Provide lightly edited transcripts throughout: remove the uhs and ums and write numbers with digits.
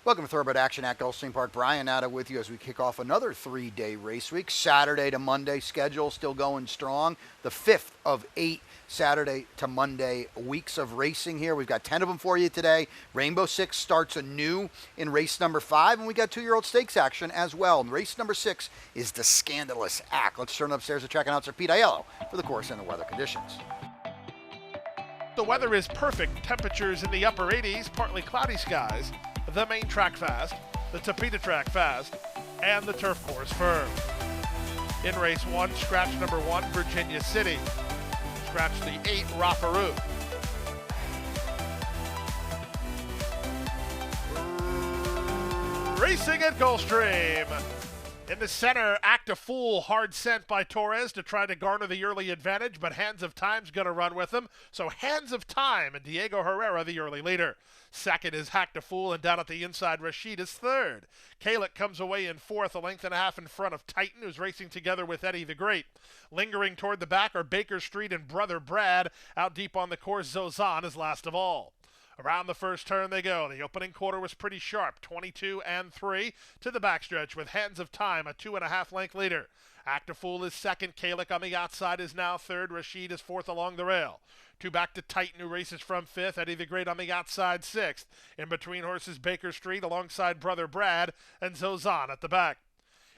Welcome to Thoroughbred Action at Gulfstream Park. Brian Natta with you as we kick off another 3-day race week. Saturday to Monday schedule still going strong. The 5th of 8 Saturday to Monday weeks of racing here. We've got 10 of them for you today. Rainbow Six starts anew in race number 5, and we got 2-year-old stakes action as well. And race number 6 is the Scandalous Act. Let's turn upstairs to track announcer Pete Aiello for the course and the weather conditions. The weather is perfect. Temperatures in the upper 80s, partly cloudy skies. The main track fast, the Tapeta track fast, and the turf course firm. In race 1, scratch number 1, Virginia City. Scratch the 8, Rafaru. Racing at Gulfstream. In the center, Act a Fool, hard sent by Torres to try to garner the early advantage, but Hands of Time's going to run with him. So Hands of Time and Diego Herrera, the early leader. Second is Act a Fool, and down at the inside, Rashid is third. Kalik comes away in fourth, a length and a half in front of Titan, who's racing together with Eddie the Great. Lingering toward the back are Baker Street and Brother Brad. Out deep on the course, Zozan is last of all. Around the first turn they go. The opening quarter was pretty sharp, 22 and 3 to the backstretch with Hands of Time, a 2.5 length leader. Act a Fool is second. Kalik on the outside is now third. Rashid is fourth along the rail. Two back to Titan, who races from fifth. Eddie the Great on the outside, sixth. In between horses, Baker Street alongside Brother Brad and Zozan at the back.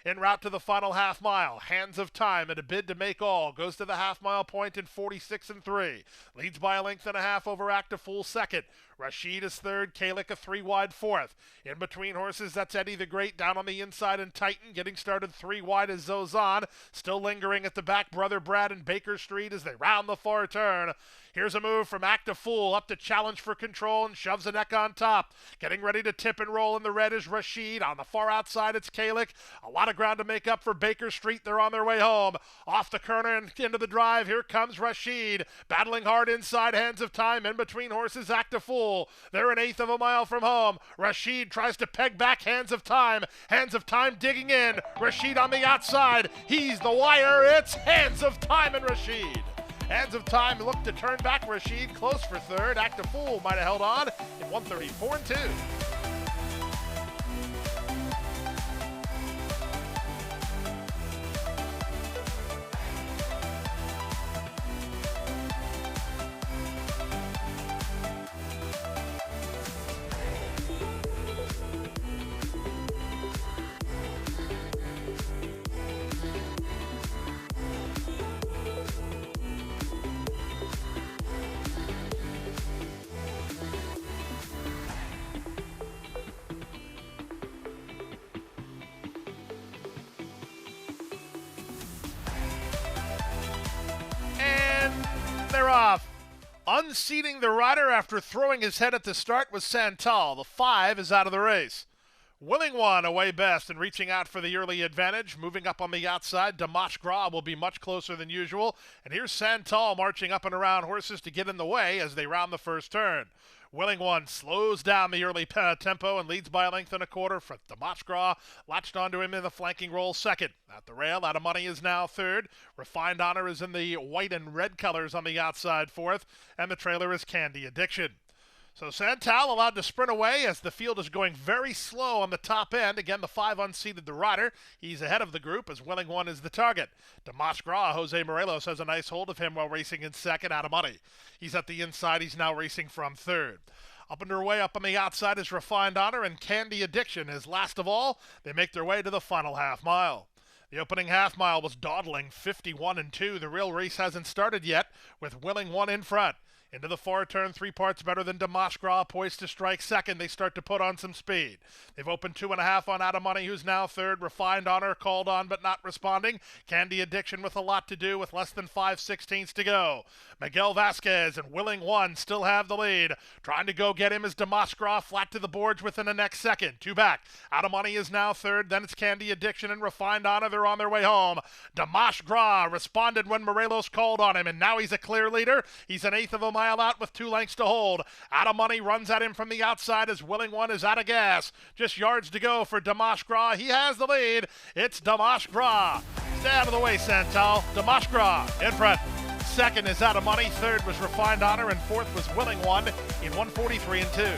En route to the final half mile, Hands of Time in a bid to make all, goes to the half mile point in 46 and 3. Leads by a length and a half over Act a Fool second. Rashid is third, Kalik a 3 wide fourth. In between horses, that's Eddie the Great down on the inside and Titan. Getting started 3 wide is Zozan. Still lingering at the back, Brother Brad and Baker Street as they round the far turn. Here's a move from Act a Fool up to challenge for control and shoves the neck on top. Getting ready to tip and roll in the red is Rashid. On the far outside, it's Kalik. A lot of ground to make up for Baker Street. They're on their way home. Off the corner and into the drive. Here comes Rashid. Battling hard inside, Hands of Time. In between horses, Act a Fool. They're an eighth of a mile from home. Rashid tries to peg back Hands of Time. Hands of Time digging in. Rashid on the outside. He's the wire. It's Hands of Time and Rashid. Hands of Time look to turn back Rashid, close for third. Act a Fool might have held on in 134 and 2. They're off. Unseating the rider after throwing his head at the start was Santal. The 5 is out of the race. Willing One away best and reaching out for the early advantage. Moving up on the outside, Damash Gra will be much closer than usual. And here's Santal marching up and around horses to get in the way as they round the first turn. Willing One slows down the early tempo and leads by a length and a quarter for Damash Gra. Latched onto him in the flanking roll second. At the rail, Out of Money is now third. Refined Honor is in the white and red colors on the outside fourth. And the trailer is Candy Addiction. So Santal allowed to sprint away as the field is going very slow on the top end. Again, the 5 unseated the rider. He's ahead of the group as Willing One is the target. Damash Gra, Jose Morelos has a nice hold of him while racing in second. Out of Money. He's at the inside. He's now racing from third. Up underway, up on the outside is Refined Honor, and Candy Addiction is last of all. They make their way to the final half mile. The opening half mile was dawdling, 51 and 2. The real race hasn't started yet, with Willing One in front. Into the far turn, 3 parts better than Damash Gra, poised to strike second. They start to put on some speed. They've opened 2.5 on Out of Money, who's now third. Refined Honor called on but not responding. Candy Addiction with a lot to do with less than 5/16 to go. Miguel Vasquez and Willing One still have the lead. Trying to go get him is Damash Gra, flat to the boards within the next second. 2 back. Out of Money is now third. Then it's Candy Addiction and Refined Honor. They're on their way home. Damash Gra responded when Morelos called on him, and now he's a clear leader. He's an eighth of a mile out with 2 lengths to hold. Out of Money runs at him from the outside as Willing One is out of gas. Just yards to go for Damash Gra. He has the lead. It's Damash Gra. Stay out of the way, Santal. Damash Gra in front. Second is Out of Money. Third was Refined Honor, and fourth was Willing One in 143 and 2.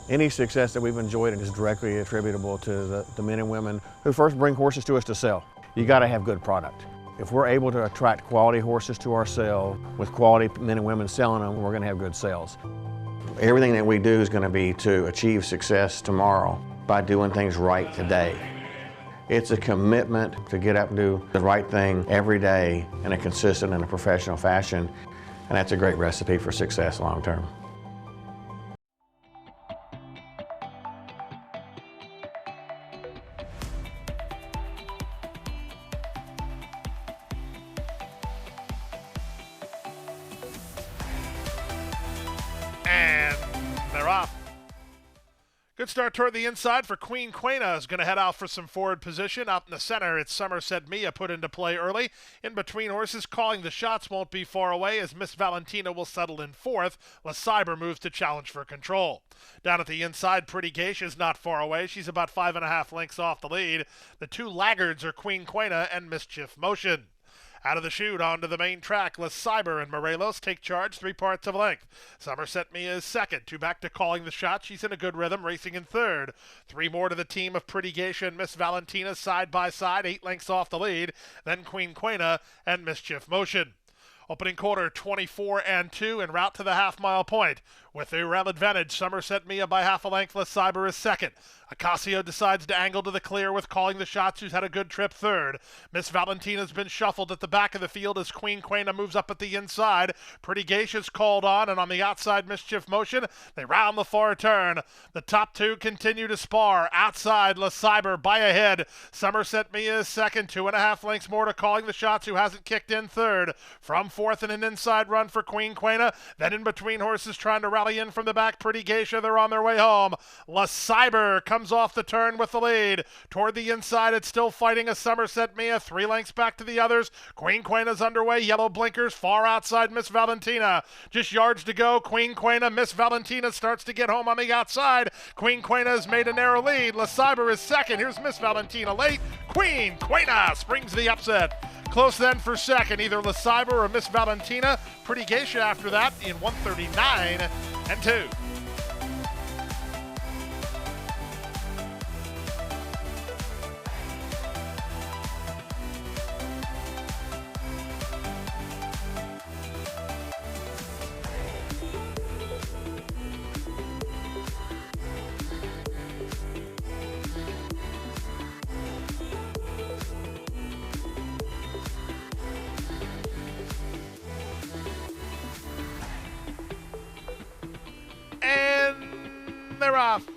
Any success that we've enjoyed is directly attributable to the men and women who first bring horses to us to sell. You got to have good product. If we're able to attract quality horses to our sale with quality men and women selling them, we're going to have good sales. Everything that we do is going to be to achieve success tomorrow by doing things right today. It's a commitment to get up and do the right thing every day in a consistent and a professional fashion, and that's a great recipe for success long term. And they're off. Good start toward the inside for Queen Quena. Is going to head out for some forward position. Out in the center, it's Somerset Mia put into play early. In between horses, calling the shots won't be far away as Miss Valentina will settle in fourth. LeCyber moves to challenge for control. Down at the inside, Pretty Geisha is not far away. She's about 5.5 lengths off the lead. The two laggards are Queen Quena and Mischief Motion. Out of the chute onto the main track, LeCyber and Morelos take charge 3 parts of length. Somerset Mia is second. 2 back to calling the shot. She's in a good rhythm, racing in third. 3 more to the team of Pretty Geisha and Miss Valentina side by side, 8 lengths off the lead. Then Queen Quena and Mischief Motion. Opening quarter, 24-2 en route to the half-mile point. With the rail advantage, Somerset Mia by half a length. LeCyber is second. Ocasio decides to angle to the clear with calling the shots, who's had a good trip third. Miss Valentina's been shuffled at the back of the field as Queen Quena moves up at the inside. Pretty Geisha's called on, and on the outside, Mischief Motion, they round the far turn. The top 2 continue to spar. Outside, LeCyber by a head. Somerset Mia is second. 2.5 lengths more to calling the shots, who hasn't kicked in third. From fourth and an inside run for Queen Quena. Then in between horses trying to rally in from the back, Pretty Geisha, they're on their way home. LeCyber comes off the turn with the lead. Toward the inside, it's still fighting a Somerset Mia. 3 lengths back to the others. Queen Quena's underway. Yellow blinkers far outside Miss Valentina. Just yards to go. Queen Quena. Miss Valentina starts to get home on the outside. Queen Quena has made a narrow lead. LeCyber is second. Here's Miss Valentina late. Queen Quena springs the upset. Close then for second, either LeCyber or Miss Valentina. Pretty Geisha after that in 139-2. And they're off.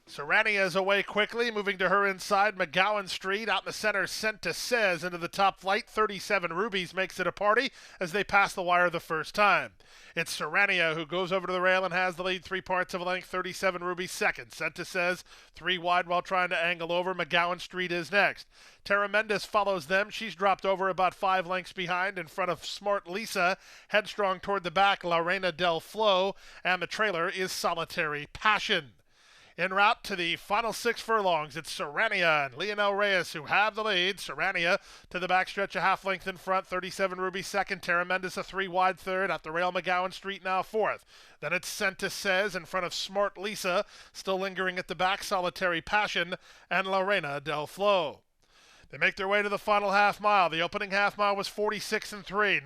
Serrania is away quickly, moving to her inside. McGowan Street out in the center, sent to Says into the top flight. 37 Rubies makes it a party as they pass the wire the first time. It's Serrania who goes over to the rail and has the lead 3 parts of a length. 37 Rubies second. Sent to Says 3 wide while trying to angle over. McGowan Street is next. Tara Mendes follows them. She's dropped over about 5 lengths behind in front of Smart Lisa. Headstrong toward the back, La Reina del Flo. And the trailer is Solitary Passion. En route to the final 6 furlongs, it's Serrania and Leonel Reyes who have the lead. Serrania to the backstretch, a half length in front. 37 Ruby second. Tara Mendes a 3 wide third. At the rail, McGowan Street now fourth. Then it's Sent to Says in front of Smart Lisa. Still lingering at the back, Solitary Passion and La Reina del Flo. They make their way to the final half mile. The opening half mile was 46-3.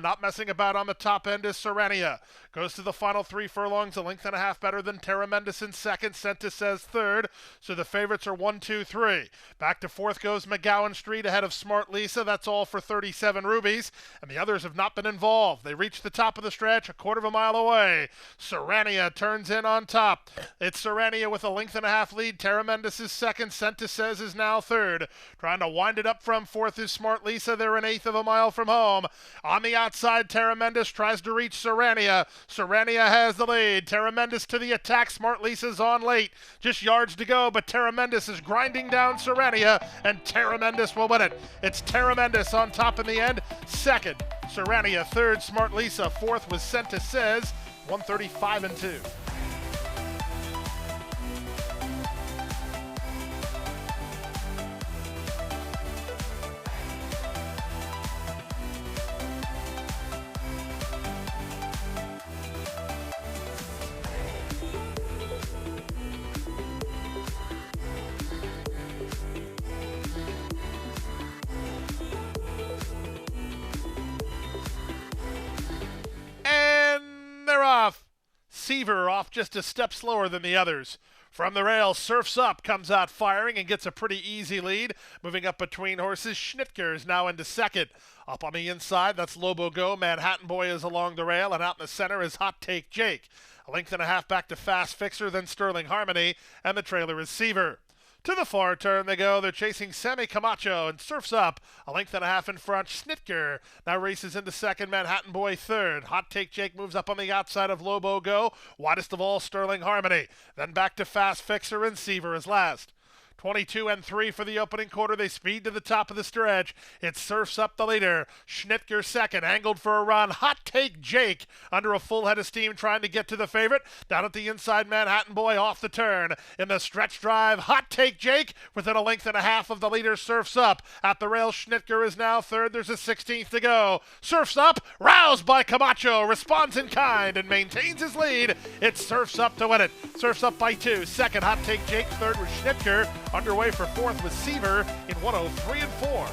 Not messing about on the top end is Serrania. Goes to the final 3 furlongs, a length and a half better than Tara Mendes in second. Senta says third. So the favorites are 1, 2, 3. Back to fourth goes McGowan Street ahead of Smart Lisa. That's all for 37 Rubies. And the others have not been involved. They reach the top of the stretch, a quarter of a mile away. Serrania turns in on top. It's Serrania with a length and a half lead. Tara Mendes is second. Senta says is now third. Trying to wind it up from fourth is Smart Lisa. They're an eighth of a mile from home. On the outside, Tara Mendes tries to reach Serrania. Serrania has the lead. Tara Mendes to the attack. Smart Lisa's on late. Just yards to go, but Tara Mendes is grinding down Serrania, and Tara Mendes will win it. It's Tara Mendes on top in the end. Second, Serrania. Third, Smart Lisa. Fourth was Senta Says. 135-2. Seaver off just a step slower than the others. From the rail, Surfs Up comes out firing and gets a pretty easy lead. Moving up between horses, Schnitker is now into second. Up on the inside, that's Lobo Go. Manhattan Boy is along the rail, and out in the center is Hot Take Jake. A length and a half back to Fast Fixer, then Sterling Harmony, and the trailer is Seaver. To the far turn they go. They're chasing Sammy Camacho and Surfs Up. A length and a half in front. Schnitker now races into second. Manhattan Boy third. Hot Take Jake moves up on the outside of Lobo Go. Widest of all, Sterling Harmony. Then back to Fast Fixer, and Seaver is last. 22 and 3 for the opening quarter. They speed to the top of the stretch. It Surfs Up the leader. Schnitker second, angled for a run. Hot Take Jake under a full head of steam trying to get to the favorite. Down at the inside, Manhattan Boy off the turn. In the stretch drive, Hot Take Jake within a length and a half of the leader, Surfs Up. At the rail, Schnitker is now third. There's a 16th to go. Surfs Up, roused by Camacho, responds in kind and maintains his lead. It Surfs Up to win it. Surfs Up by 2. Second, Hot Take Jake. Third was Schnitker. Underway for fourth with Seaver in 103 and 4.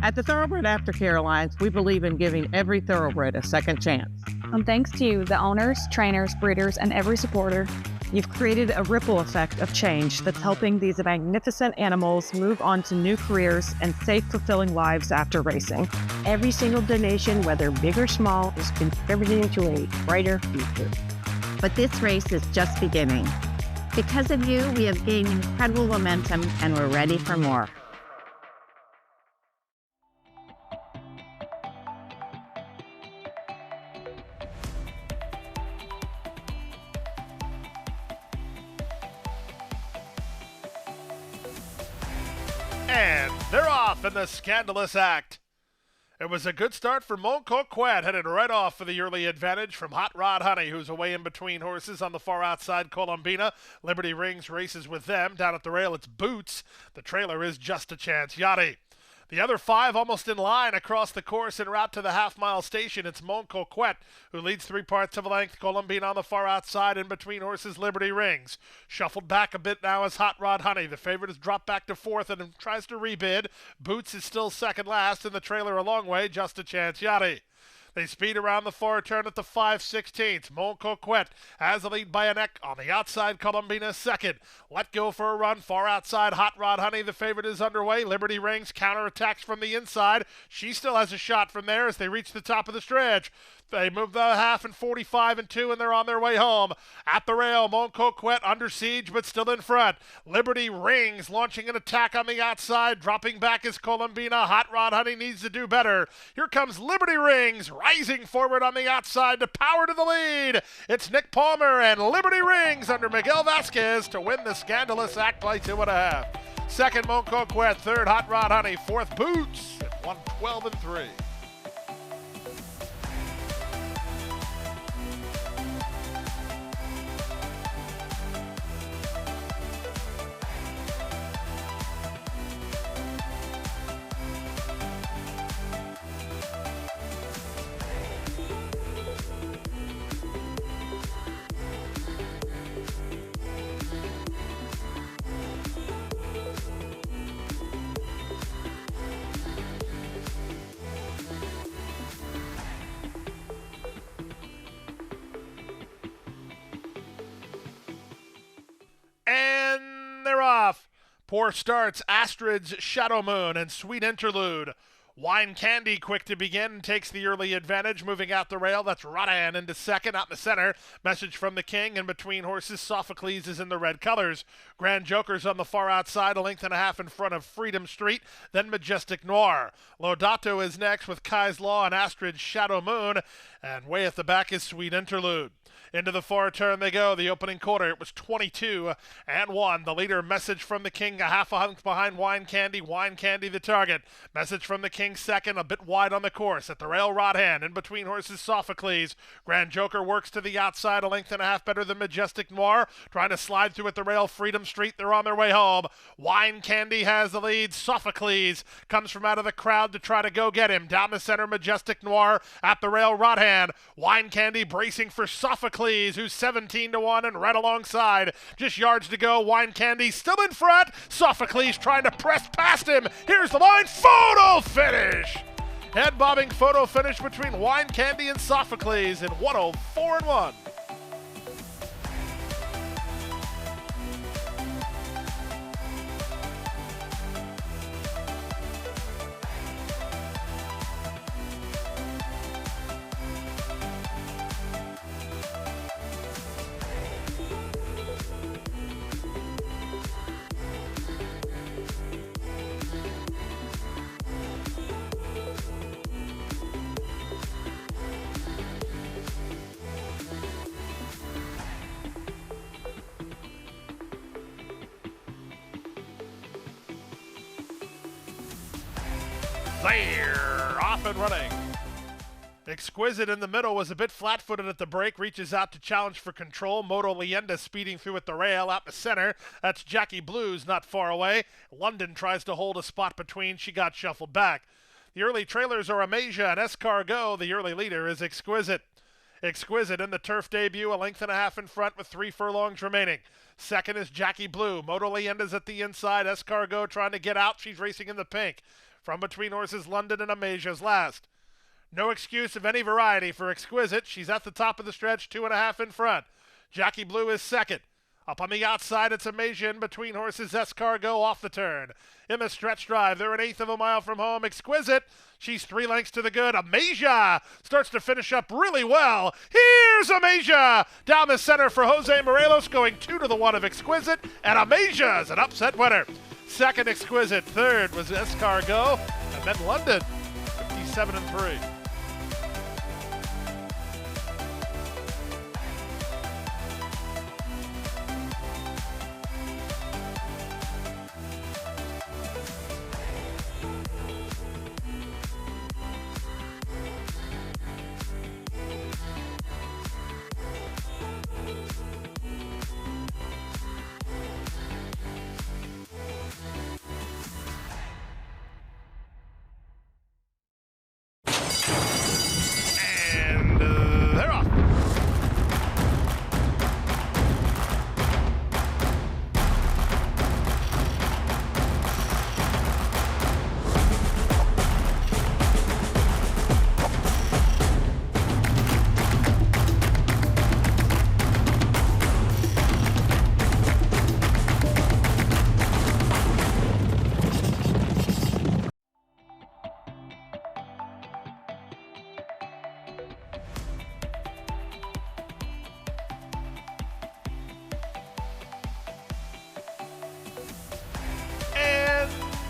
At the Thoroughbred Aftercare Alliance, we believe in giving every thoroughbred a second chance. And thanks to you, the owners, trainers, breeders, and every supporter, you've created a ripple effect of change that's helping these magnificent animals move on to new careers and safe, fulfilling lives after racing. Every single donation, whether big or small, is contributing to a brighter future. But this race is just beginning. Because of you, we have gained incredible momentum and we're ready for more. And they're off in the Scandalous Act. It was a good start for Mon Coquette, headed right off for the early advantage from Hot Rod Honey, who's away in between horses on the far outside. Columbina, Liberty Rings races with them. Down at the rail, it's Boots. The trailer is Just a Chance Yachty. The other 5 almost in line across the course en route to the half-mile station. It's Mon Coquette, who leads 3 parts of a length. Columbine on the far outside, in between horses, Liberty Rings. Shuffled back a bit now is Hot Rod Honey. The favorite has dropped back to 4th and tries to rebid. Boots is still second last, and the trailer a long way, Just a Chance Yachty. They speed around the far turn at the 5/16. Mon Coquette has a lead by a neck. On the outside, Columbina second. Let go for a run. Far outside, Hot Rod Honey. The favorite is underway. Liberty Rings counterattacks from the inside. She still has a shot from there as they reach the top of the stretch. They move the half in 45 and 2, and they're on their way home. At the rail, Mon Coquette under siege, but still in front. Liberty Rings launching an attack on the outside. Dropping back is Columbina. Hot Rod Honey needs to do better. Here comes Liberty Rings, rising forward on the outside to power to the lead. It's Nick Palmer and Liberty Rings under Miguel Vasquez to win the Scandalous Act by 2.5. Second, Mon Coquette. Third, Hot Rod Honey. Fourth, Boots at 112 and 3. And they're off. Poor starts, Astrid's Shadow Moon and Sweet Interlude. Wine Candy quick to begin and takes the early advantage, moving out the rail. That's Rodan into second, out in the center. Message from the King, and between horses, Sophocles is in the red colors. Grand Joker's on the far outside, a length and a half in front of Freedom Street, then Majestic Noir. Lodato is next with Kai's Law and Astrid's Shadow Moon. And way at the back is Sweet Interlude. Into the far turn they go. The opening quarter, it was 22-1. The leader, Message from the King, a half a hunk behind Wine Candy. Wine Candy the target. Message from the King second, a bit wide on the course. At the rail, Rod Hand. In between horses, Sophocles. Grand Joker works to the outside, a length and a half better than Majestic Noir. Trying to slide through at the rail, Freedom Street. They're on their way home. Wine Candy has the lead. Sophocles comes from out of the crowd to try to go get him. Down the center, Majestic Noir. At the rail, Rod Hand. Wine Candy bracing for Sophocles, who's 17-1 and right alongside. Just yards to go. Wine Candy still in front. Sophocles trying to press past him. Here's the line. Photo finish. Head bobbing photo finish between Wine Candy and Sophocles in 104-1. They're off and running. Exquisite in the middle was a bit flat-footed at the break, reaches out to challenge for control. Moto Leyenda speeding through at the rail, out the center. That's Jackie Blues not far away. London tries to hold a spot between. She got shuffled back. The early trailers are Amasia and Escargot. The early leader is Exquisite. Exquisite in the turf debut, a length and a half in front with 3 furlongs remaining. Second is Jackie Blue. Moto Leyenda's at the inside. Escargot trying to get out. She's racing in the pink. From between horses, London and Amasia's last. No excuse of any variety for Exquisite. She's at the top of the stretch, 2.5 in front. Jackie Blue is second. Up on the outside, it's Amasia. In between horses, Escargot off the turn. In the stretch drive, they're 1/8 of a mile from home. Exquisite, she's 3 lengths to the good. Amasia starts to finish up really well. Here's Amasia down the center for Jose Morelos, going 2-1 of Exquisite, and Amasia is an upset winner. Second, Exquisite. Third was Escargot, and then London, 57-3. They're off.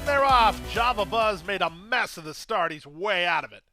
They're off. Java Buzz made a mess of the start. He's way out of it.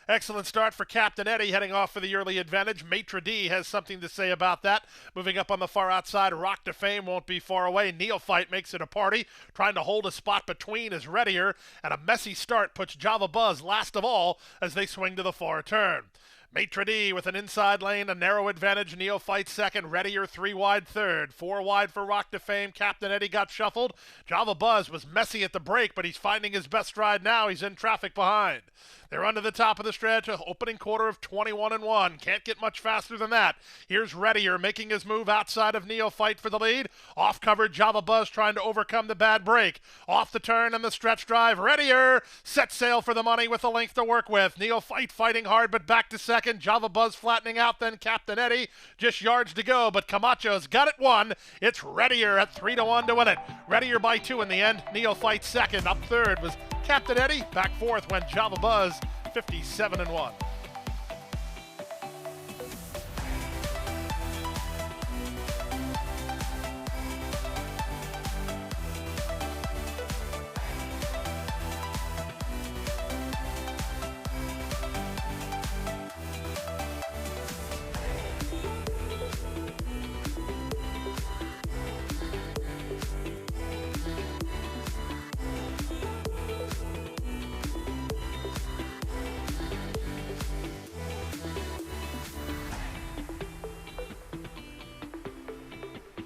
Excellent start for Captain Eddie, heading off for the early advantage. Maitre D has something to say about that. Moving up on the far outside, Rock to Fame won't be far away. Neophyte makes it a party. Trying to hold a spot between is Readier, and a messy start puts Java Buzz last of all as they swing to the far turn. Maitre D with an inside lane, a narrow advantage. Neophyte second, Readier 3 wide third. 4 wide for Rock to Fame. Captain Eddie got shuffled. Java Buzz was messy at the break, but he's finding his best stride now. He's in traffic behind. They're under the top of the stretch, an opening quarter of 21-1. Can't get much faster than that. Here's Readier making his move outside of Neophyte for the lead. Off cover, Java Buzz trying to overcome the bad break. Off the turn and the stretch drive, Readier set sail for the money with a length to work with. Neophyte fighting hard, but back to second. Java Buzz flattening out, then Captain Eddie. Just yards to go, but Camacho's got it won. It's Readier at 3-1 to win it. Readier by 2 in the end. Neophyte second. Up third was Captain Eddie. Back fourth went Java Buzz, 57-1.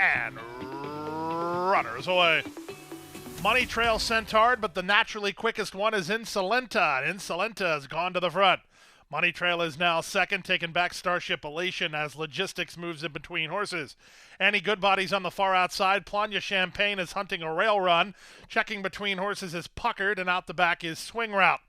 and runners away. Money Trail sent hard, but the naturally quickest one is Insolenta. Insolenta has gone to the front. Money Trail is now second, taking back Starship Elation as Logistics moves in between horses. Annie Goodbody's on the far outside. Planya Champagne is hunting a rail run. Checking between horses is Puckered, and out the back is Swing Route.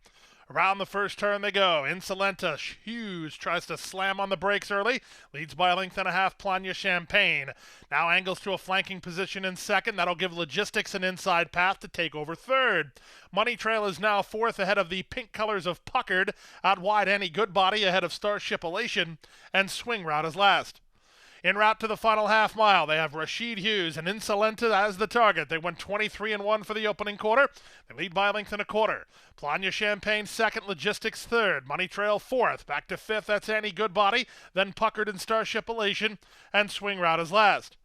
Around the first turn they go. Insolenta Hughes tries to slam on the brakes early. Leads by a length and a half Planya Champagne. Now angles to a flanking position in second. That'll give Logistics an inside path to take over third. Money Trail is now fourth ahead of the pink colors of Puckered. Out wide Annie Goodbody ahead of Starship Elation. And Swing Route is last. En route to the final half mile, they have Rashid Hughes and Insolenta as the target. They went 23-1 for the opening quarter. They lead by a length and a quarter. Planya Champagne second, Logistics third. Money Trail fourth. Back to fifth, that's Annie Goodbody. Then Puckered and Starship Elation. And Swing Route is last.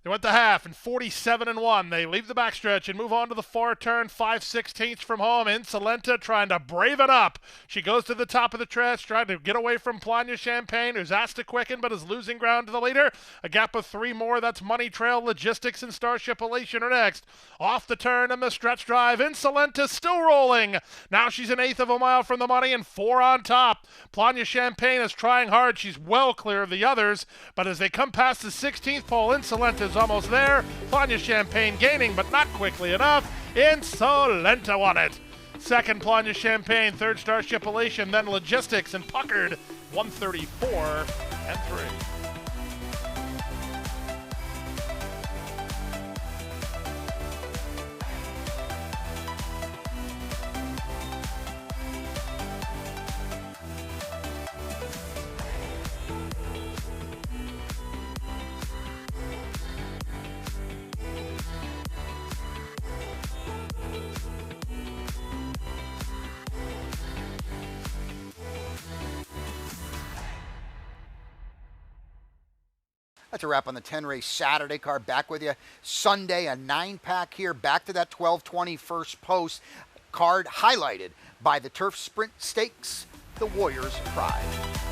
They went the half and 47-1. They leave the backstretch and move on to the far turn, 5/16 from home. Insolenta trying to brave it up. She goes to the top of the stretch, trying to get away from Planya Champagne, who's asked to quicken but is losing ground to the leader. A gap of 3 more. That's Money Trail, Logistics, and Starship Elation are next. Off the turn and the stretch drive. Insolenta still rolling. Now she's an eighth of a mile from the money and 4 on top. Planya Champagne is trying hard. She's well clear of the others, but as they come past the 16th pole, Insolenta is almost there. Planya Champagne gaining, but not quickly enough. Insolenta won it. Second, Planya Champagne. Third, Starship Elation. Then Logistics and Puckered. 134-3. That's a wrap on the 10-race Saturday card. Back with you Sunday, a 9-pack here. Back to that 12:20 first post card, highlighted by the Turf Sprint Stakes, the Warriors' Pride.